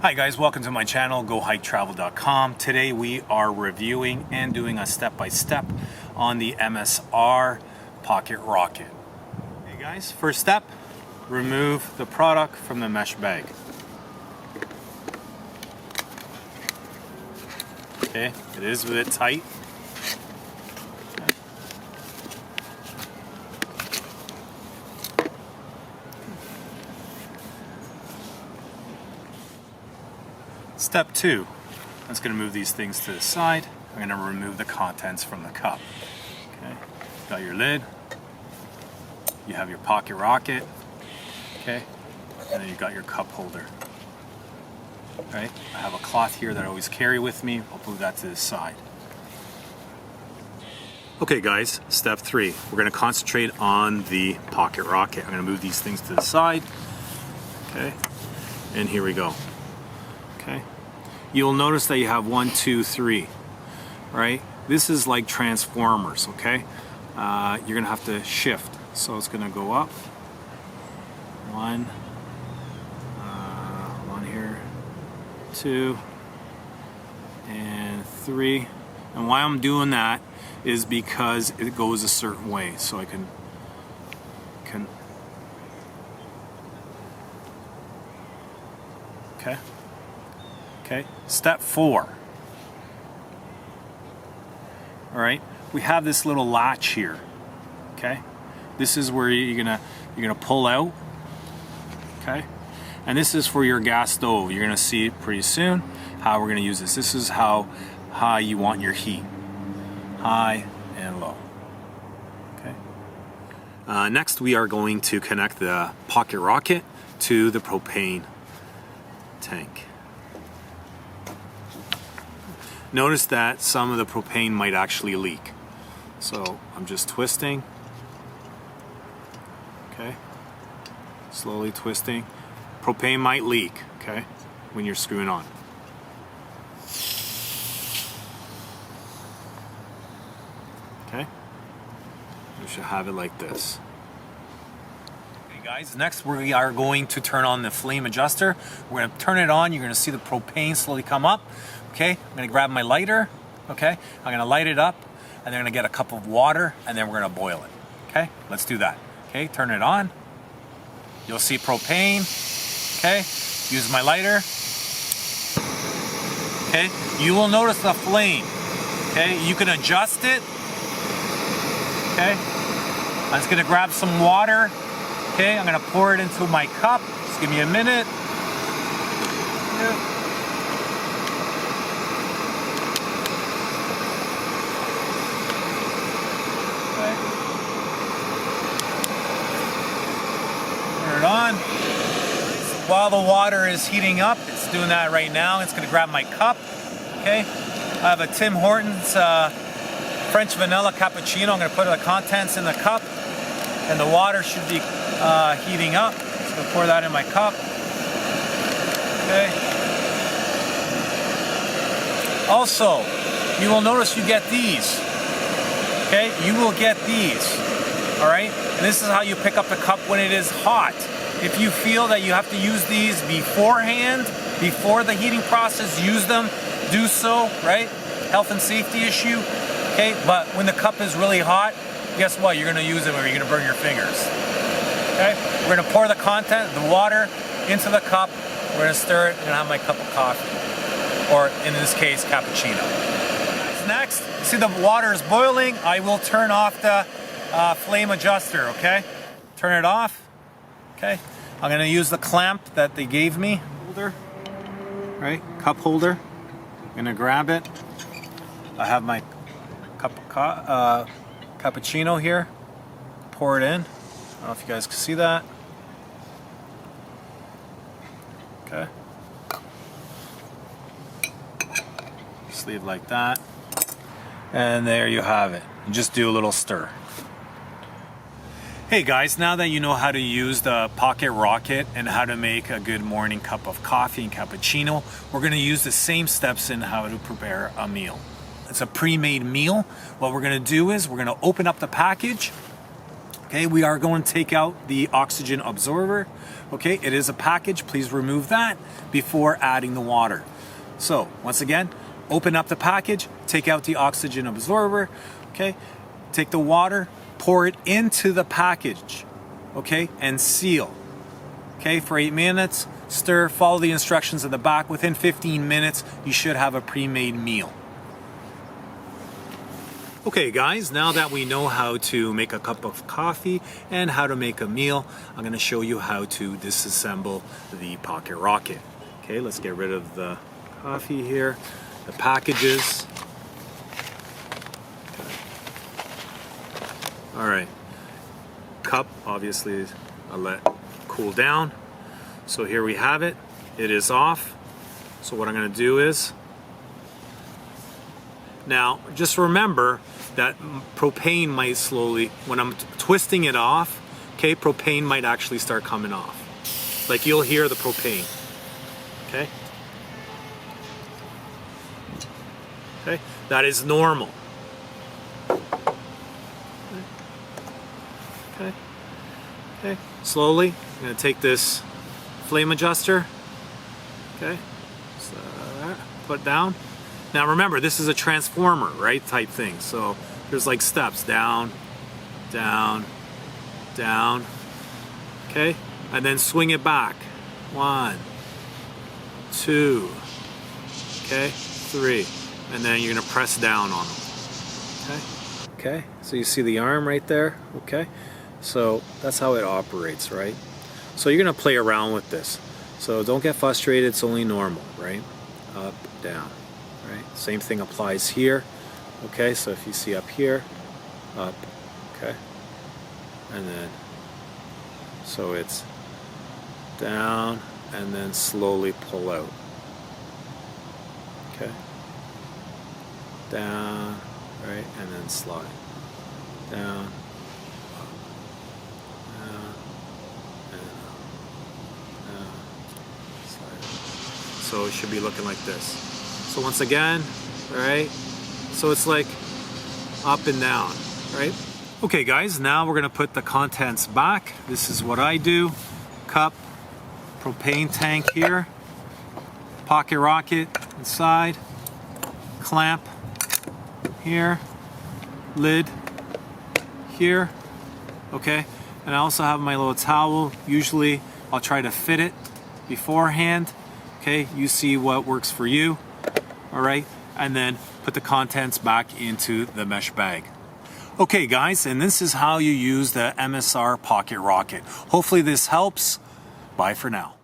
Hi guys, welcome to my channel, GoHikeTravel.com. Today we are reviewing and doing a step-by-step on the MSR Pocket Rocket. Hey guys, first step, remove the product from the mesh bag. Okay, it is a bit tight. Step 2, that's going to move these things to the side. I'm going to remove the contents from the cup. Okay, got your lid, you have your pocket rocket, okay, and then you've got your cup holder. Right, I have a cloth here that I always carry with me. I'll move that to the side. Okay guys, step 3, we're going to concentrate on the pocket rocket. I'm going to move these things to the side. Okay, and here we go. Okay, you'll notice that you have 1, 2, 3, right? This is like transformers, okay? You're gonna have to shift. So it's gonna go up. One here, 2, and 3. And why I'm doing that is because it goes a certain way. So I can okay. Okay, step 4. All right, we have this little latch here. Okay, this is where you're gonna pull out. Okay, and this is for your gas stove. You're gonna see it pretty soon how we're gonna use this. This is how high you want your heat, high and low. Okay. Next, we are going to connect the pocket rocket to the propane tank. Notice that some of the propane might actually leak. So I'm just twisting. Okay. Slowly twisting. Propane might leak, okay, when you're screwing on. Okay. You should have it like this. Okay guys, next we are going to turn on the flame adjuster. We're going to turn it on. You're going to see the propane slowly come up. Okay, I'm gonna grab my lighter, okay? I'm gonna light it up, and then I'm gonna get a cup of water, and then we're gonna boil it, okay? Let's do that, okay? Turn it on. You'll see propane, okay? Use my lighter, okay? You will notice the flame, okay? You can adjust it, okay? I'm just gonna grab some water, okay? I'm gonna pour it into my cup. Just give me a minute. On. While the water is heating up, it's doing that right now. It's going to grab my cup. Okay, I have a Tim Hortons French vanilla cappuccino. I'm going to put the contents in the cup, and the water should be heating up. So I'm going to pour that in my cup. Okay. Also, you will notice you get these. Okay, you will get these. All right. And this is how you pick up the cup when it is hot. If you feel that you have to use these beforehand, before the heating process, use them, do so, right? Health and safety issue, okay? But when the cup is really hot, guess what? You're gonna use it or you're gonna burn your fingers, okay? We're gonna pour the content, the water, into the cup. We're gonna stir it and have my cup of coffee, or in this case, cappuccino. Next, see the water is boiling. I will turn off the flame adjuster, okay? Turn it off. Okay, I'm gonna use the clamp that they gave me. Holder, right? Cup holder. I'm gonna grab it. I have my cup of cappuccino here. Pour it in. I don't know if you guys can see that. Okay. Just leave like that. And there you have it. And just do a little stir. Hey guys, now that you know how to use the Pocket Rocket and how to make a good morning cup of coffee and cappuccino, we're going to use the same steps in how to prepare a meal. It's a pre-made meal. What we're going to do is we're going to open up the package, Okay, we are going to take out the oxygen absorber. Okay, it is a package. Please remove that before adding the water. So once again, open up the package, take out the oxygen absorber. Okay, take the water, pour it into the package. Okay, and seal. Okay, for 8 minutes, stir, follow the instructions at the back. Within 15 minutes, you should have a pre-made meal. Okay guys, now that we know how to make a cup of coffee and how to make a meal, I'm going to show you how to disassemble the Pocket Rocket. Okay, let's get rid of the coffee here, the packages. Okay. All right, cup obviously I'll let cool down. So here we have it. It is off. So what I'm going to do is, now just remember that propane might slowly, when I'm twisting it off, okay, propane might actually start coming off. Like you'll hear the propane. Okay? Okay, that is normal. Okay. Okay, slowly, I'm going to take this flame adjuster. Okay, so put down. Now remember, this is a transformer, right, type thing. So there's like steps, down, down, down, okay? And then swing it back. 1, 2, okay, 3. And then you're gonna press down on them, okay? Okay, so you see the arm right there, okay? So that's how it operates, right? So you're gonna play around with this. So don't get frustrated, it's only normal, right? Up, down. Right. Same thing applies here. Okay, so if you see up here, up, okay, and then so it's down and then slowly pull out. Okay, down, right, and then slide down, up, down, and up, down, slide. So it should be looking like this. So once again, all right, so it's like up and down, right? Okay guys, now we're gonna put the contents back. This is what I do. Cup, propane tank here, Pocket Rocket inside, clamp here, lid here, okay? And I also have my little towel. Usually I'll try to fit it beforehand, okay? You see what works for you. All right, and then put the contents back into the mesh bag. Okay guys, and this is how you use the MSR Pocket Rocket. Hopefully this helps. Bye for now.